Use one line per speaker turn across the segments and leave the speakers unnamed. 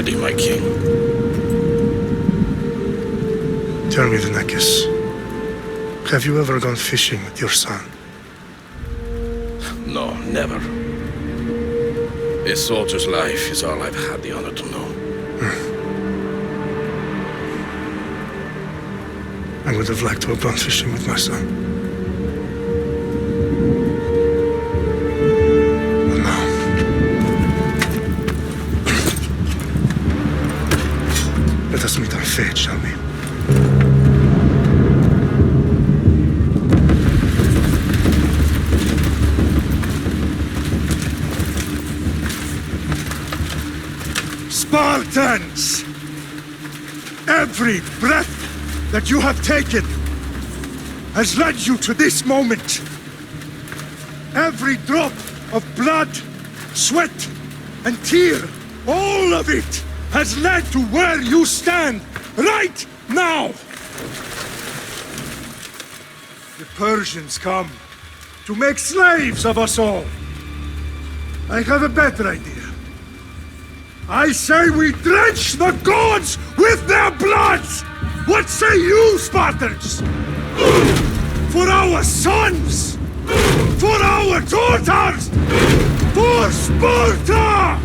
ready, my king.
Tell me, Venekis, have you ever gone fishing with your son?
No, never. A soldier's life is all I've had the honor to know.
I would have liked to have gone fishing with my son. But no. Let us meet our fate, shall we?
Spartans! Every breath that you have taken has led you to this moment. Every drop of blood, sweat, and tear, all of it has led to where you stand right now. The Persians come to make slaves of us all. I have a better idea. I say we drench the gods with their bloods! What say you, Spartans? For our sons! For our daughters! For Sparta!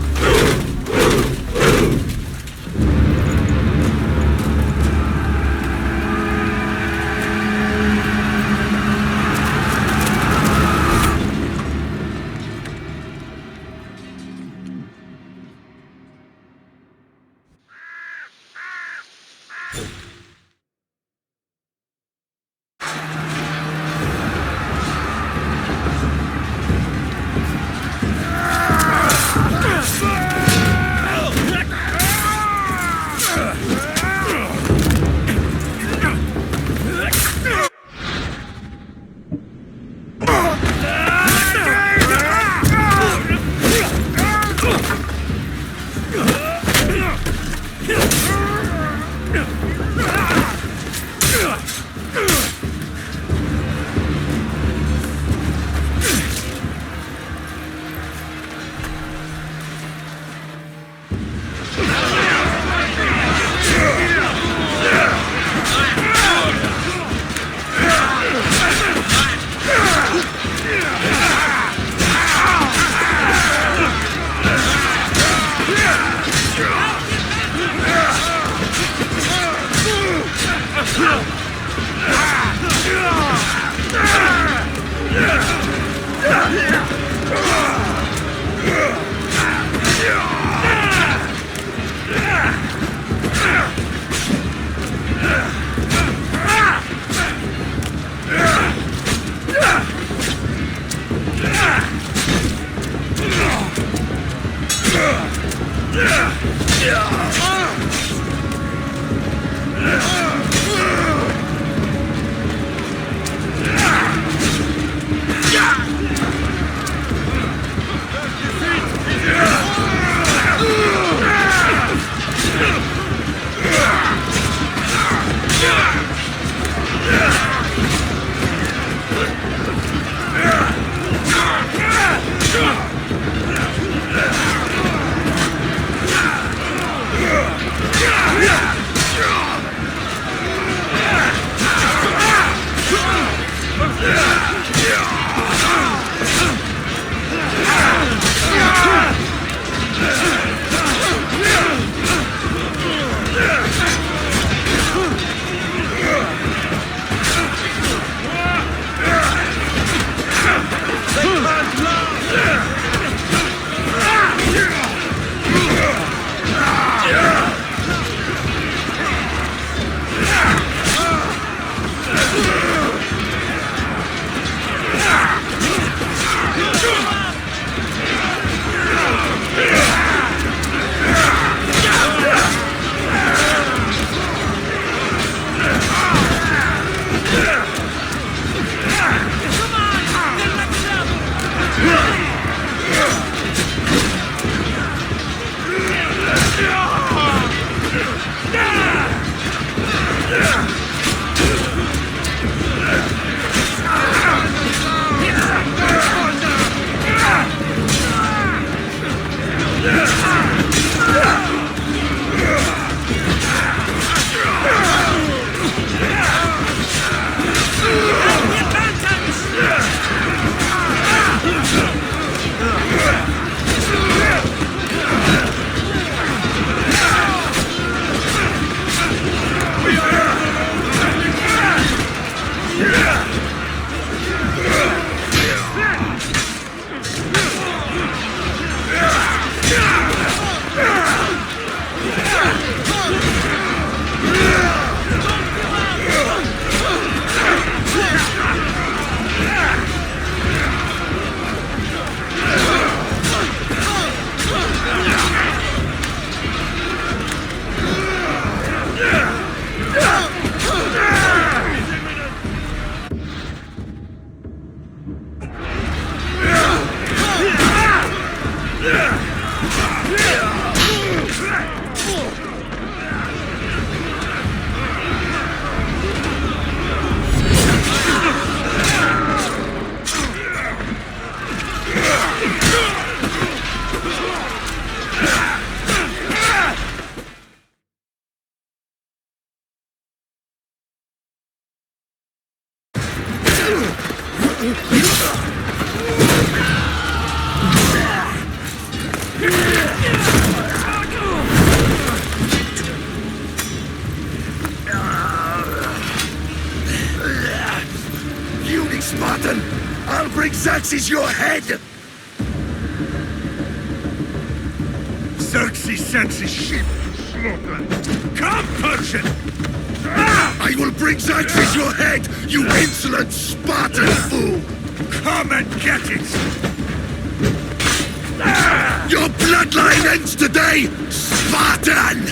Puny Spartan! I'll bring Xerxes your head!
Xerxes sends his sheep to slaughter. Come, Persian!
I will bring Xerxes your head, you insolent Spartan fool!
Come and get it!
Your bloodline ends today, Spartan!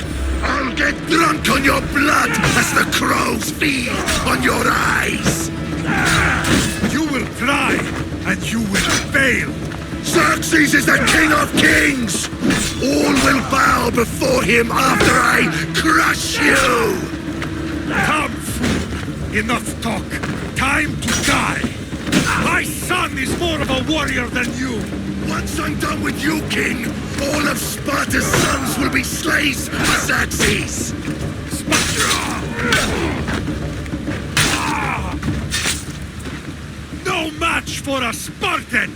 I'll get drunk on your blood as the crows feed on your eyes!
You will try, and you will fail!
Xerxes is the king of kings! All will bow before him after I crush you!
Come, fool! Enough talk! Time to die! My son is more of a warrior than you!
Once I'm done with you, king, all of Sparta's sons will be slaves for Xerxes!
No match for a Spartan!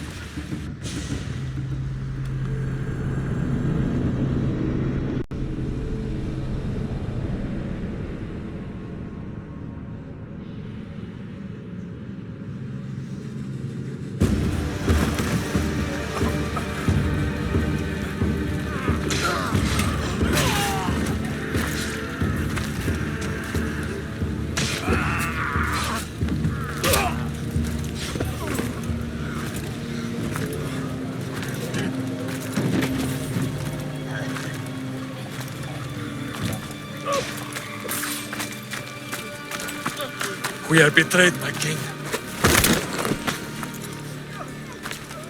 We are betrayed, my king.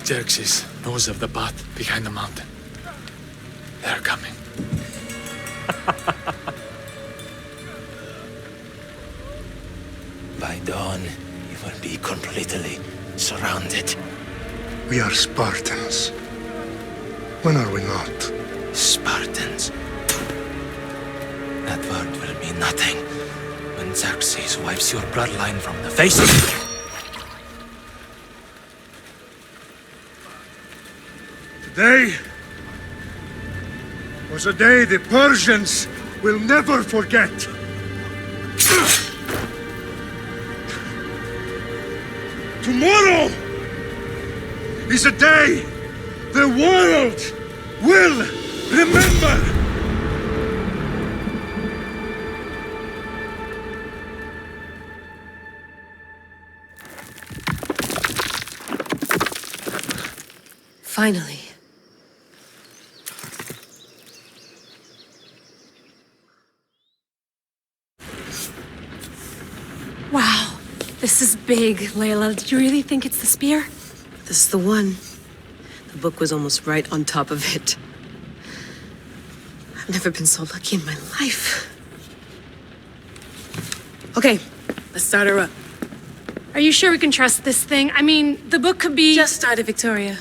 Xerxes knows of the path behind the mountain. They're coming.
By dawn, you will be completely surrounded.
We are Spartans. When are we not?
Spartans. That word will mean nothing when Xerxes wipes your bloodline from the face of the...
Today was a day the Persians will never forget. Tomorrow is a day the world will remember.
Finally. Wow, this is big, Layla. Did you really think it's the spear?
This is the one. The book was almost right on top of it. I've never been so lucky in my life. Okay, let's start her up.
Are you sure we can trust this thing? I mean, the book could be...
Just started, Victoria.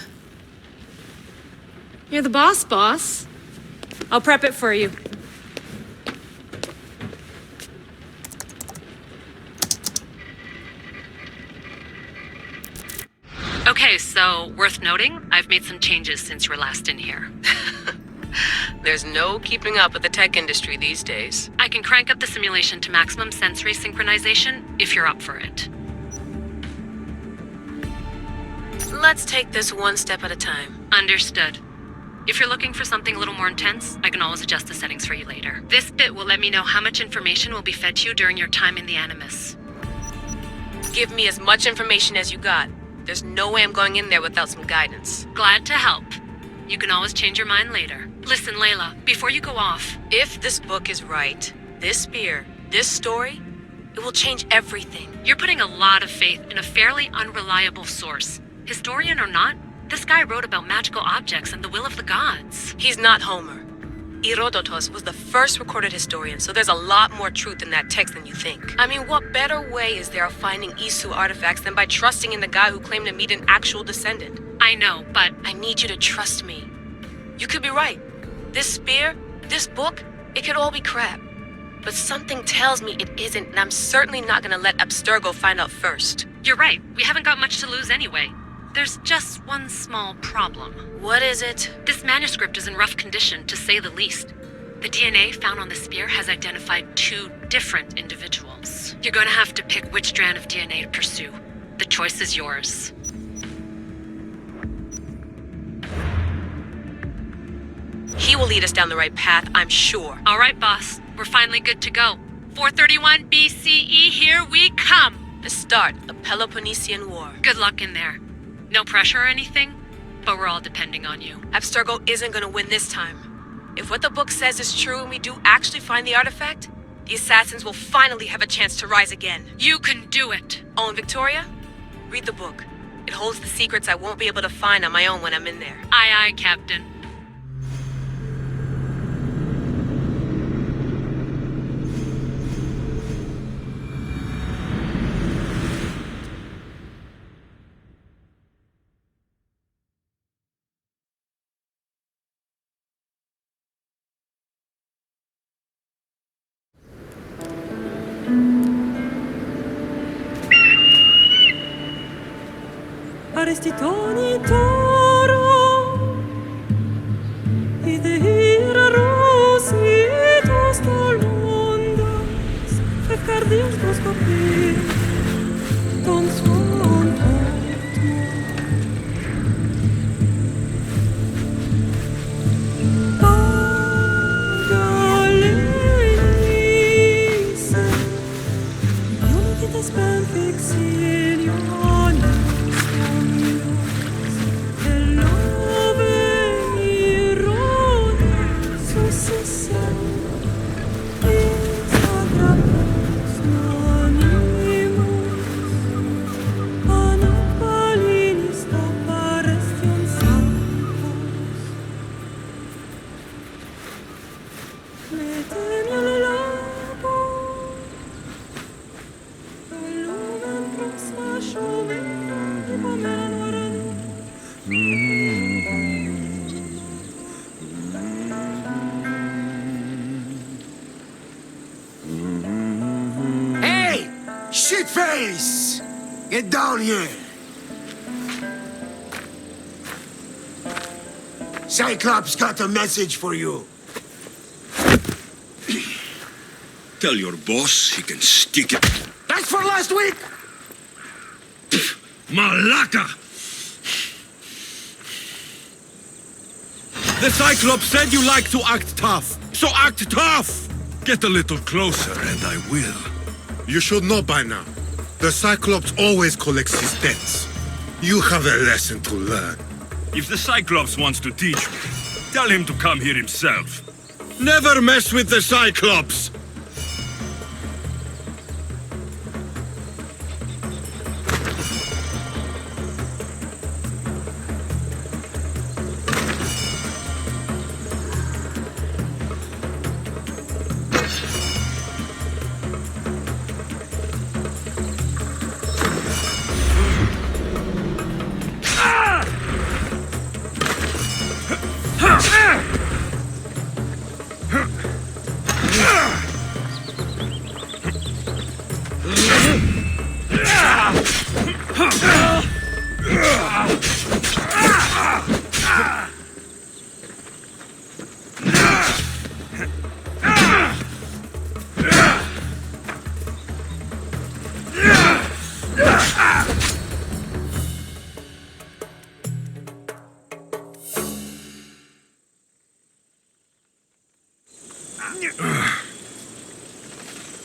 You're the boss. I'll prep it for you.
Okay, so worth noting, I've made some changes since you were last in here.
There's no keeping up with the tech industry these days.
I can crank up the simulation to maximum sensory synchronization if you're up for it.
Let's take this one step at a time.
Understood. If you're looking for something a little more intense, I can always adjust the settings for you later. This bit will let me know how much information will be fed to you during your time in the Animus.
Give me as much information as you got. There's no way I'm going in there without some guidance.
Glad to help. You can always change your mind later. Listen, Layla, before you go off...
If this book is right, this spear, this story, it will change everything.
You're putting a lot of faith in a fairly unreliable source. Historian or not, this guy wrote about magical objects and the will of the gods.
He's not Homer. Herodotus was the first recorded historian, so there's a lot more truth in that text than you think. I mean, what better way is there of finding Isu artifacts than by trusting in the guy who claimed to meet an actual descendant?
I know, but...
I need you to trust me. You could be right. This spear, this book, it could all be crap. but something tells me it isn't, and I'm certainly not gonna let Abstergo find out first.
You're right. We haven't got much to lose anyway. There's just one small problem.
What is it?
This manuscript is in rough condition, to say the least. The DNA found on the spear has identified 2 different individuals. You're gonna have to pick which strand of DNA to pursue. The choice is yours.
He will lead us down the right path, I'm sure.
All right, boss. We're finally good to go. 431 BCE, here we come!
The start of Peloponnesian War.
Good luck in there. No pressure or anything, but we're all depending on you.
Abstergo isn't gonna win this time. If what the book says is true and we do actually find the artifact, the assassins will finally have a chance to rise again.
You can do it!
Oh, and Victoria? Read the book. It holds the secrets I won't be able to find on my own when I'm in there.
Aye, aye, Captain.
Arestitoni toro Idehira rositos tolondas Fefcardios proskopir Ton svon Pagalenise Ionikites benfixilione
Hey! Shitface! Get down here! Cyclops got a message for you.
Tell your boss he can stick it.
That's for last week!
Malaka!
The Cyclops said you like to act tough, so act tough! Get a little closer and I will.
You should know by now. The Cyclops always collects his debts. You have a lesson to learn.
If the Cyclops wants to teach me, tell him to come here himself. Never mess with the Cyclops!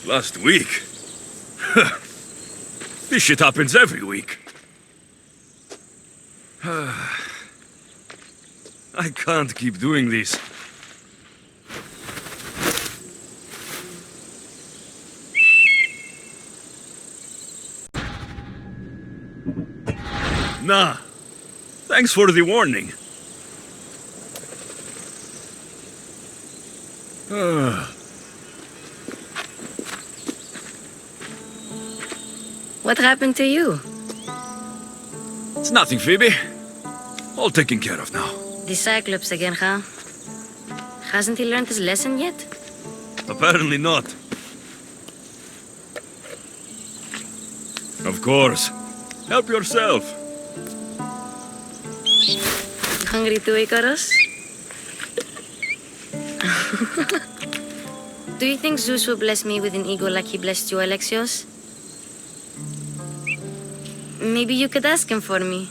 Last week? This shit happens every week. I can't keep doing this. Nah. Thanks for the warning.
What happened to you?
It's nothing, Phoebe. All taken care of now.
The Cyclops again, huh? Hasn't he learned his lesson yet?
Apparently not.
course. Help yourself.
Hungry too, Icarus? Do you think Zeus will bless me with an ego like he blessed you, Alexios? Maybe you could ask him for me.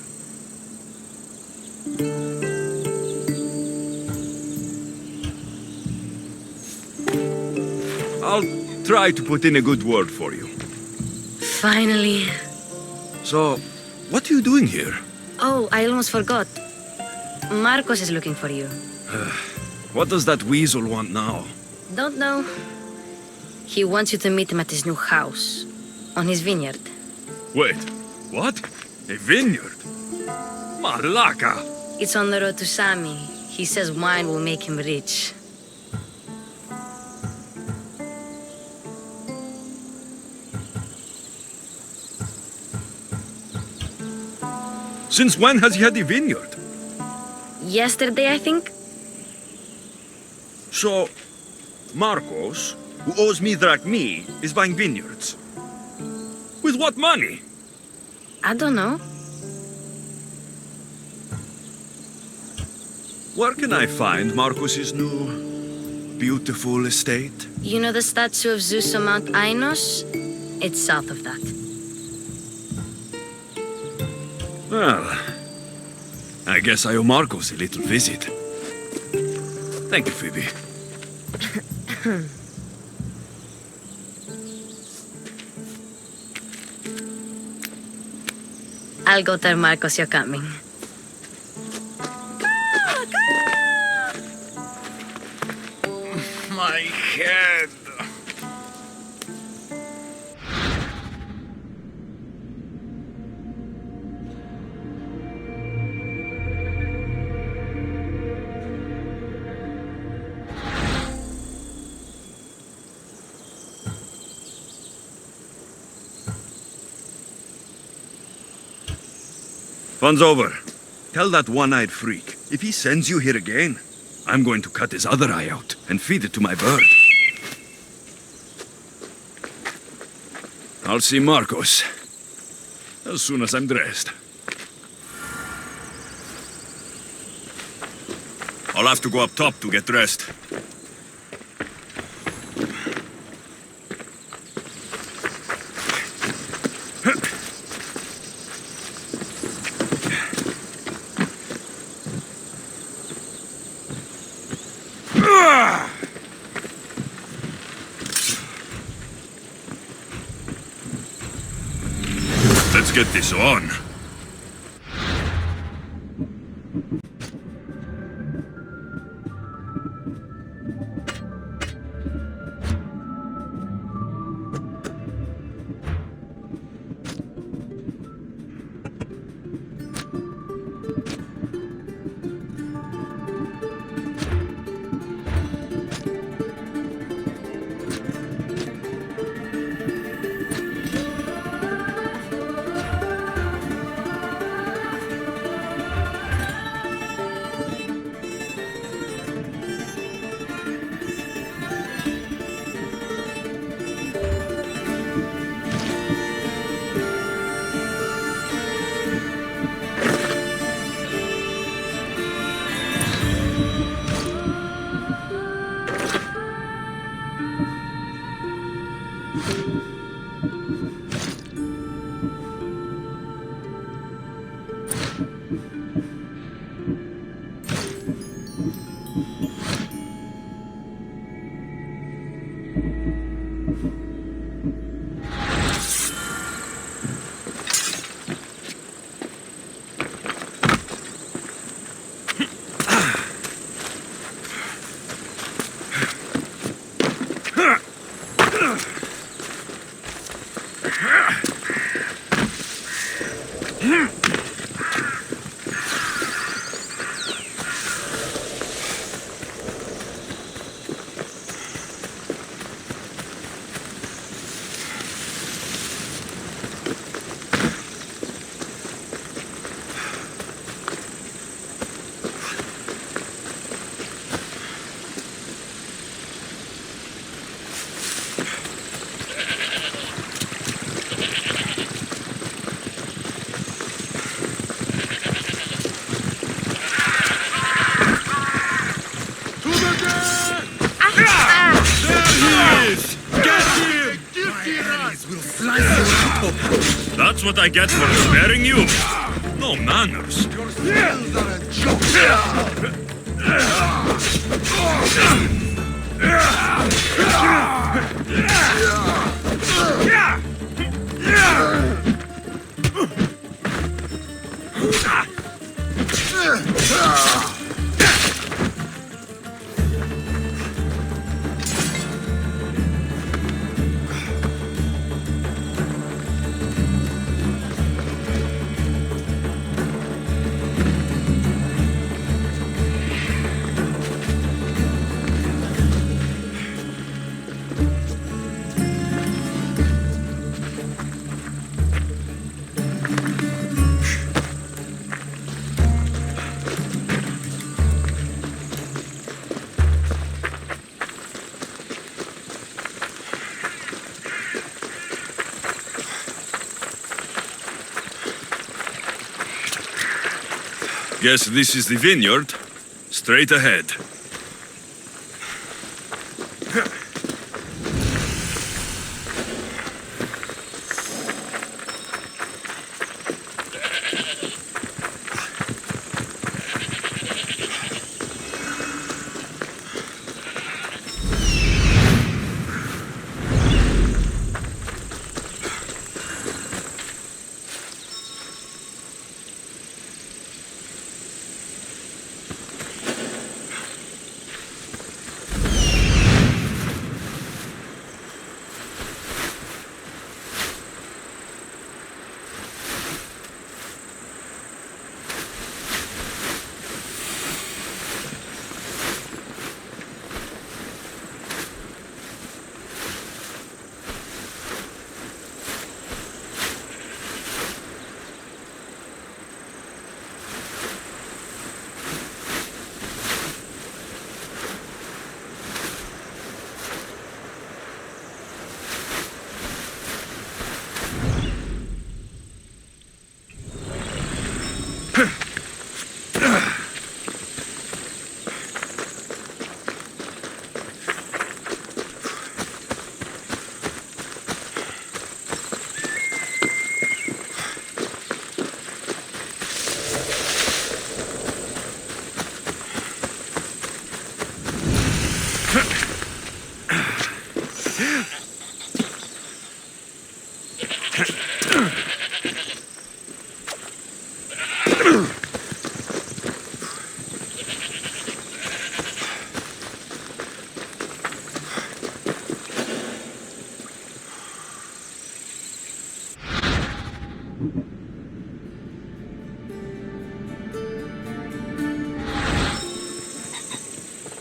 I'll try to put in a good word for you.
Finally.
So, what are you doing here?
Oh, I almost forgot. Marcos is looking for you.
What does that weasel want now?
Don't know. He wants you to meet him at his new house. On his vineyard.
Wait, what? A vineyard? Malaka!
It's on the road to Sami. He says wine will make him rich.
Since when has he had a vineyard?
Yesterday, I think?
So, Marcos, who owes me drachmi, is buying vineyards. With what money?
I don't know.
Where can I find Marcos's new, beautiful estate?
You know the statue of Zeus on Mount Ainos? It's south of that.
Well, I guess I owe Marcos a little visit. Thank you, Phoebe.
I'll go tell Marcos you're coming.
My head.
Fun's over. Tell that one-eyed freak, if he sends you here again, I'm going to cut his other eye out and feed it to my bird. I'll see Marcos as soon as I'm dressed. I'll have to go up top to get dressed. Let's get this on. That's what I get for sparing you. No manners. Guess this is the vineyard. Straight ahead.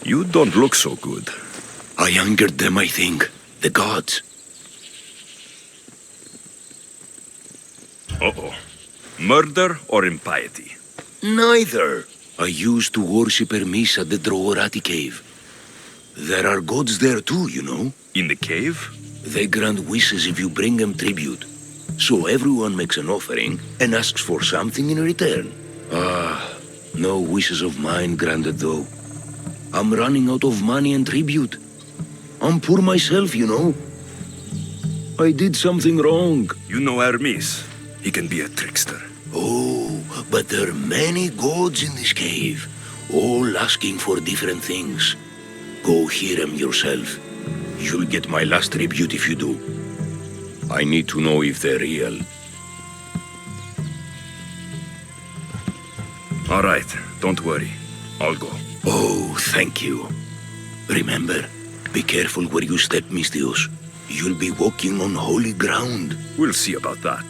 You don't look so good.
I angered them, I think. The gods.
Uh-oh. Murder or impiety?
Neither. I used to worship Hermes at the Droorati cave. There are gods there too, you know.
In the cave?
They grant wishes if you bring them tribute. So everyone makes an offering and asks for something in return. No wishes of mine granted though. I'm running out of money and tribute. I'm poor myself, you know. I did something wrong.
You know Hermes. He can be a trickster.
Oh, but there are many gods in this cave, all asking for different things. Go hear them yourself. You'll get my last tribute if you do. I need to know if they're real.
All right, don't worry. I'll go.
Oh, thank you. Remember, be careful where you step, Misthios. You'll be walking on holy ground.
We'll see about that.